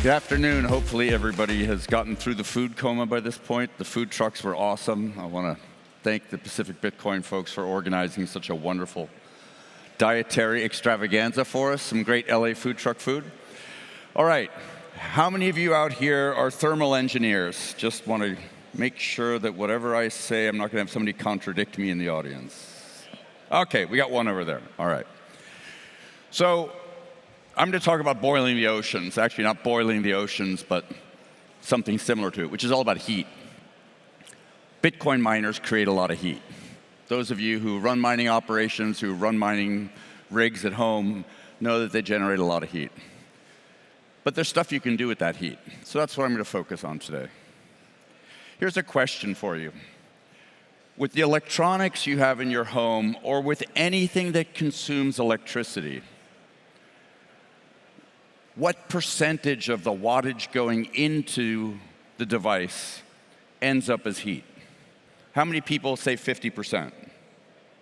Good afternoon. Hopefully everybody has gotten through the food coma by this point. The food trucks were awesome. I want to thank the Pacific Bitcoin folks for organizing such a wonderful dietary extravaganza for us. Some great LA food truck food. All right. How many of you out here are thermal engineers? Just want to make sure that whatever I say, I'm not going to have somebody contradict me in the audience. Okay, we got one over there. All right. So I'm going to talk about boiling the oceans. Actually, not boiling the oceans, but something similar to it, which is all about heat. Bitcoin miners create a lot of heat. Those of you who run mining operations, who run mining rigs at home, know that they generate a lot of heat. But there's stuff you can do with that heat. So that's what I'm going to focus on today. Here's a question for you. With the electronics you have in your home, or with anything that consumes electricity, what percentage of the wattage going into the device ends up as heat? How many people say 50%?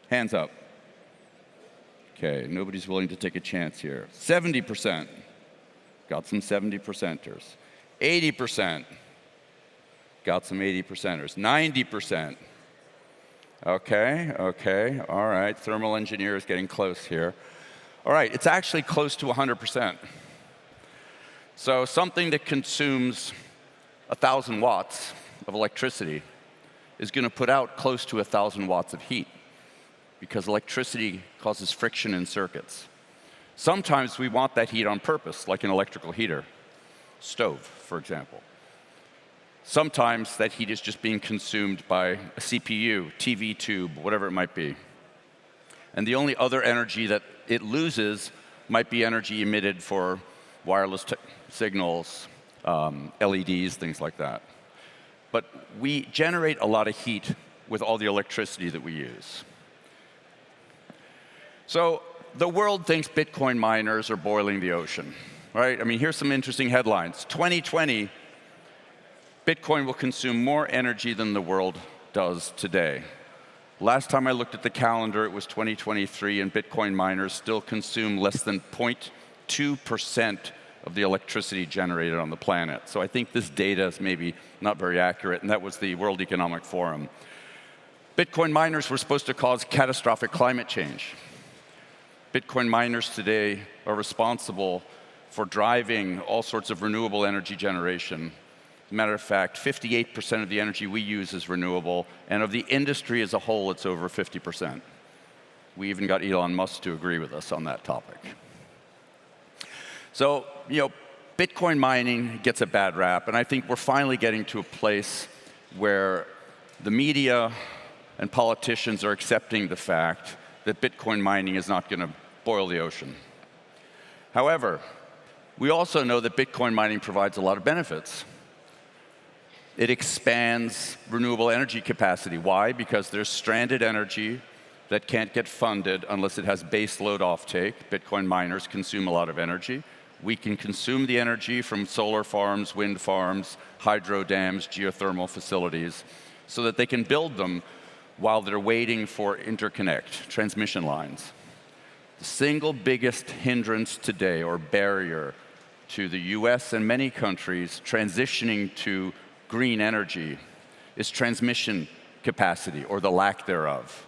Hands up. Okay, nobody's willing to take a chance here. 70%. Got some 70%ers. 80%. Got some 80%ers. 90%. Okay, all right. Thermal engineers getting close here. All right, it's actually close to 100%. So something that consumes 1,000 watts of electricity is going to put out close to 1,000 watts of heat because electricity causes friction in circuits. Sometimes we want that heat on purpose, like an electrical heater, stove, for example. Sometimes that heat is just being consumed by a CPU, TV tube, whatever it might be. And the only other energy that it loses might be energy emitted for wireless signals, LEDs, things like that. But we generate a lot of heat with all the electricity that we use. So the world thinks Bitcoin miners are boiling the ocean, right? I mean, here's some interesting headlines. 2020, Bitcoin will consume more energy than the world does today. Last time I looked at the calendar, it was 2023, and Bitcoin miners still consume less than 0.2% of the electricity generated on the planet. So I think this data is maybe not very accurate, and that was the World Economic Forum. Bitcoin miners were supposed to cause catastrophic climate change. Bitcoin miners today are responsible for driving all sorts of renewable energy generation. As a matter of fact, 58% of the energy we use is renewable, and of the industry as a whole, it's over 50%. We even got Elon Musk to agree with us on that topic. So, Bitcoin mining gets a bad rap, and I think we're finally getting to a place where the media and politicians are accepting the fact that Bitcoin mining is not going to boil the ocean. However, we also know that Bitcoin mining provides a lot of benefits. It expands renewable energy capacity. Why? Because there's stranded energy that can't get funded unless it has base load offtake. Bitcoin miners consume a lot of energy. We can consume the energy from solar farms, wind farms, hydro dams, geothermal facilities, so that they can build them while they're waiting for interconnect, transmission lines. The single biggest hindrance today, or barrier, to the US and many countries transitioning to green energy is transmission capacity, or the lack thereof.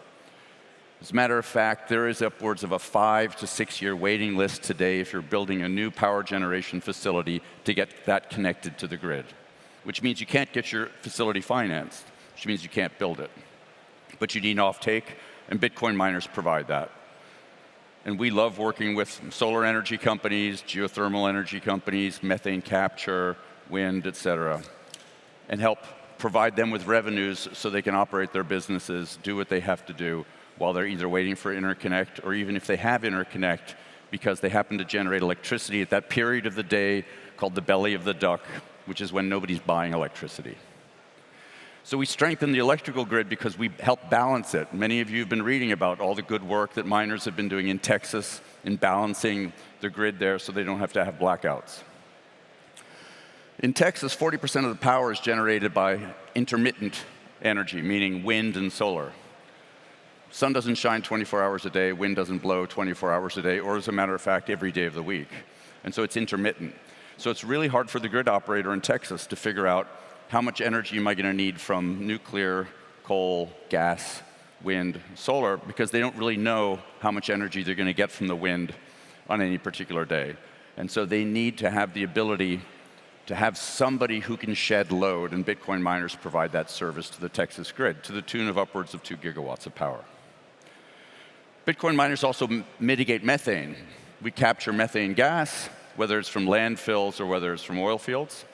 As a matter of fact, there is upwards of a 5 to 6 year waiting list today if you're building a new power generation facility to get that connected to the grid, which means you can't get your facility financed, which means you can't build it. But you need offtake, and Bitcoin miners provide that. And we love working with solar energy companies, geothermal energy companies, methane capture, wind, et cetera, and help provide them with revenues so they can operate their businesses, do what they have to do while they're either waiting for interconnect, or even if they have interconnect, because they happen to generate electricity at that period of the day called the belly of the duck, which is when nobody's buying electricity. So we strengthen the electrical grid because we help balance it. Many of you have been reading about all the good work that miners have been doing in Texas in balancing the grid there so they don't have to have blackouts. In Texas, 40% of the power is generated by intermittent energy, meaning wind and solar. Sun doesn't shine 24 hours a day, wind doesn't blow 24 hours a day, or as a matter of fact, every day of the week. And so it's intermittent. So it's really hard for the grid operator in Texas to figure out how much energy am I going to need from nuclear, coal, gas, wind, solar, because they don't really know how much energy they're going to get from the wind on any particular day. And so they need to have the ability to have somebody who can shed load, and Bitcoin miners provide that service to the Texas grid to the tune of upwards of 2 gigawatts of power. Bitcoin miners also mitigate methane. We capture methane gas, whether it's from landfills or whether it's from oil fields.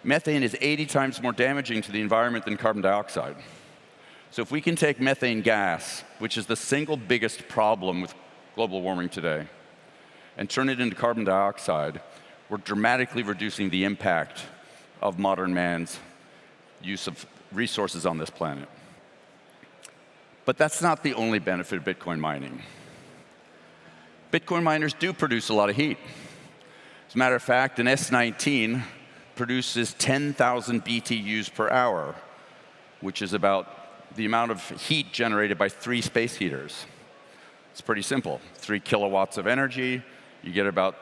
Methane is 80 times more damaging to the environment than carbon dioxide. So if we can take methane gas, which is the single biggest problem with global warming today, and turn it into carbon dioxide, we're dramatically reducing the impact of modern man's use of resources on this planet. But that's not the only benefit of Bitcoin mining. Bitcoin miners do produce a lot of heat. As a matter of fact, an S19 produces 10,000 BTUs per hour, which is about the amount of heat generated by 3 space heaters. It's pretty simple. 3 kilowatts of energy, you get about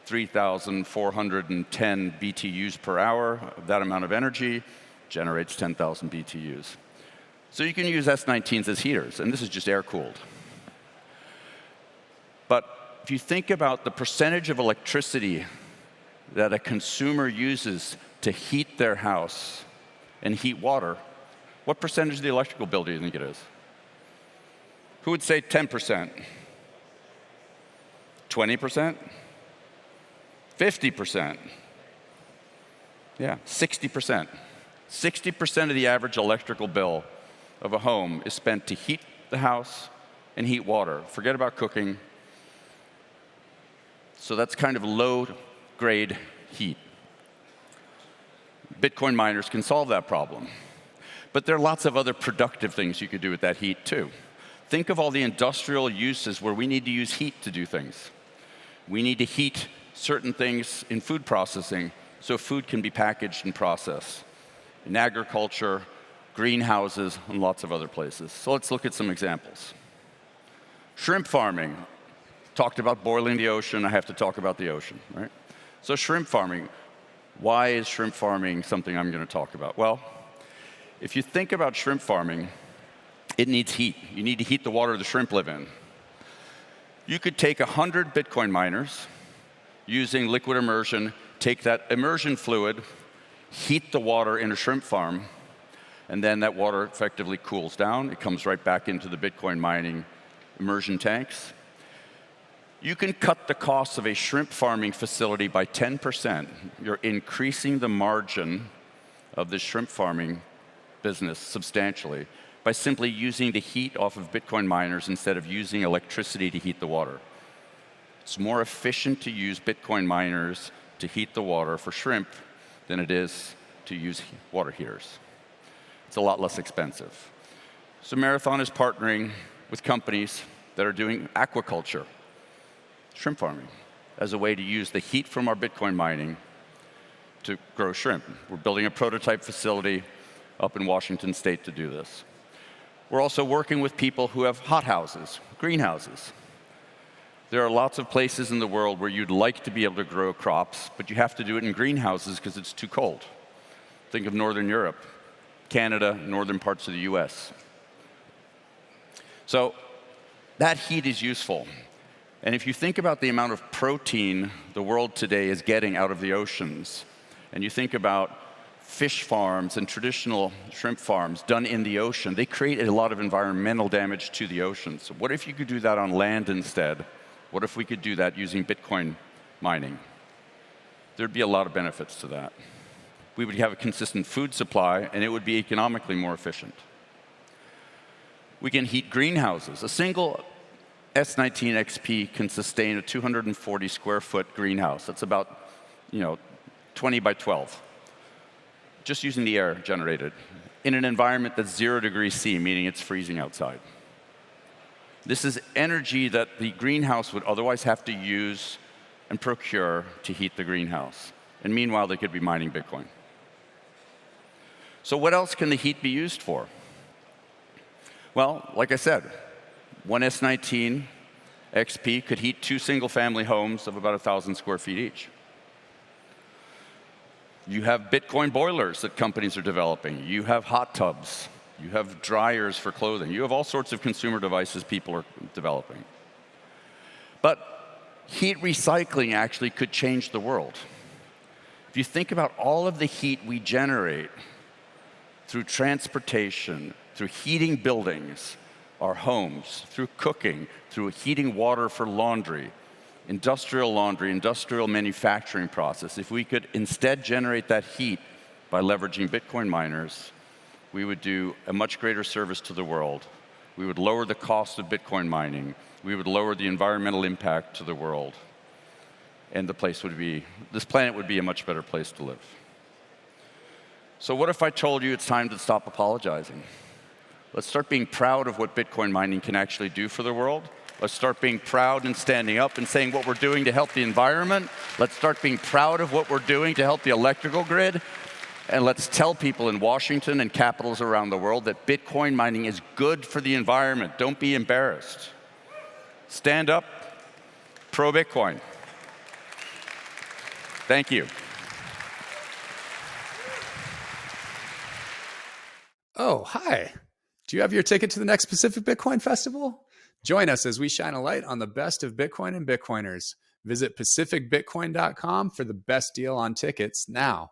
3,410 BTUs per hour. That amount of energy generates 10,000 BTUs. So you can use S19s as heaters, and this is just air-cooled. But if you think about the percentage of electricity that a consumer uses to heat their house and heat water, what percentage of the electrical bill do you think it is? Who would say 10%? 20%? 50%? Yeah, 60%. 60% of the average electrical bill of a home is spent to heat the house and heat water. Forget about cooking. So that's kind of low-grade heat. Bitcoin miners can solve that problem. But there are lots of other productive things you could do with that heat, too. Think of all the industrial uses where we need to use heat to do things. We need to heat certain things in food processing so food can be packaged and processed. In agriculture, greenhouses, and lots of other places. So let's look at some examples. Shrimp farming. Talked about boiling the ocean, I have to talk about the ocean, right? So shrimp farming. Why is shrimp farming something I'm going to talk about? Well, if you think about shrimp farming, it needs heat. You need to heat the water the shrimp live in. You could take 100 Bitcoin miners using liquid immersion, take that immersion fluid, heat the water in a shrimp farm, and then that water effectively cools down. It comes right back into the Bitcoin mining immersion tanks. You can cut the cost of a shrimp farming facility by 10%. You're increasing the margin of the shrimp farming business substantially by simply using the heat off of Bitcoin miners instead of using electricity to heat the water. It's more efficient to use Bitcoin miners to heat the water for shrimp than it is to use water heaters. It's a lot less expensive. So Marathon is partnering with companies that are doing aquaculture, shrimp farming, as a way to use the heat from our Bitcoin mining to grow shrimp. We're building a prototype facility up in Washington State to do this. We're also working with people who have hothouses, greenhouses. There are lots of places in the world where you'd like to be able to grow crops, but you have to do it in greenhouses because it's too cold. Think of Northern Europe, Canada, northern parts of the US. So that heat is useful. And if you think about the amount of protein the world today is getting out of the oceans, and you think about fish farms and traditional shrimp farms done in the ocean, they create a lot of environmental damage to the ocean. So what if you could do that on land instead? What if we could do that using Bitcoin mining? There'd be a lot of benefits to that. We would have a consistent food supply, and it would be economically more efficient. We can heat greenhouses. A single S19 XP can sustain a 240 square foot greenhouse. That's about 20 by 12. Just using the air generated in an environment that's 0 degrees C, meaning it's freezing outside. This is energy that the greenhouse would otherwise have to use and procure to heat the greenhouse. And meanwhile, they could be mining Bitcoin. So what else can the heat be used for? Well, like I said, one S19 XP could heat 2 single-family homes of about 1,000 square feet each. You have Bitcoin boilers that companies are developing. You have hot tubs. You have dryers for clothing. You have all sorts of consumer devices people are developing. But heat recycling actually could change the world. If you think about all of the heat we generate through transportation, through heating buildings, our homes, through cooking, through heating water for laundry, industrial manufacturing process, if we could instead generate that heat by leveraging Bitcoin miners, we would do a much greater service to the world. We would lower the cost of Bitcoin mining. We would lower the environmental impact to the world. And this planet would be a much better place to live. So what if I told you it's time to stop apologizing? Let's start being proud of what Bitcoin mining can actually do for the world. Let's start being proud and standing up and saying what we're doing to help the environment. Let's start being proud of what we're doing to help the electrical grid. And let's tell people in Washington and capitals around the world that Bitcoin mining is good for the environment. Don't be embarrassed. Stand up, pro-Bitcoin. Thank you. Oh, hi. Do you have your ticket to the next Pacific Bitcoin Festival? Join us as we shine a light on the best of Bitcoin and Bitcoiners. Visit pacificbitcoin.com for the best deal on tickets now.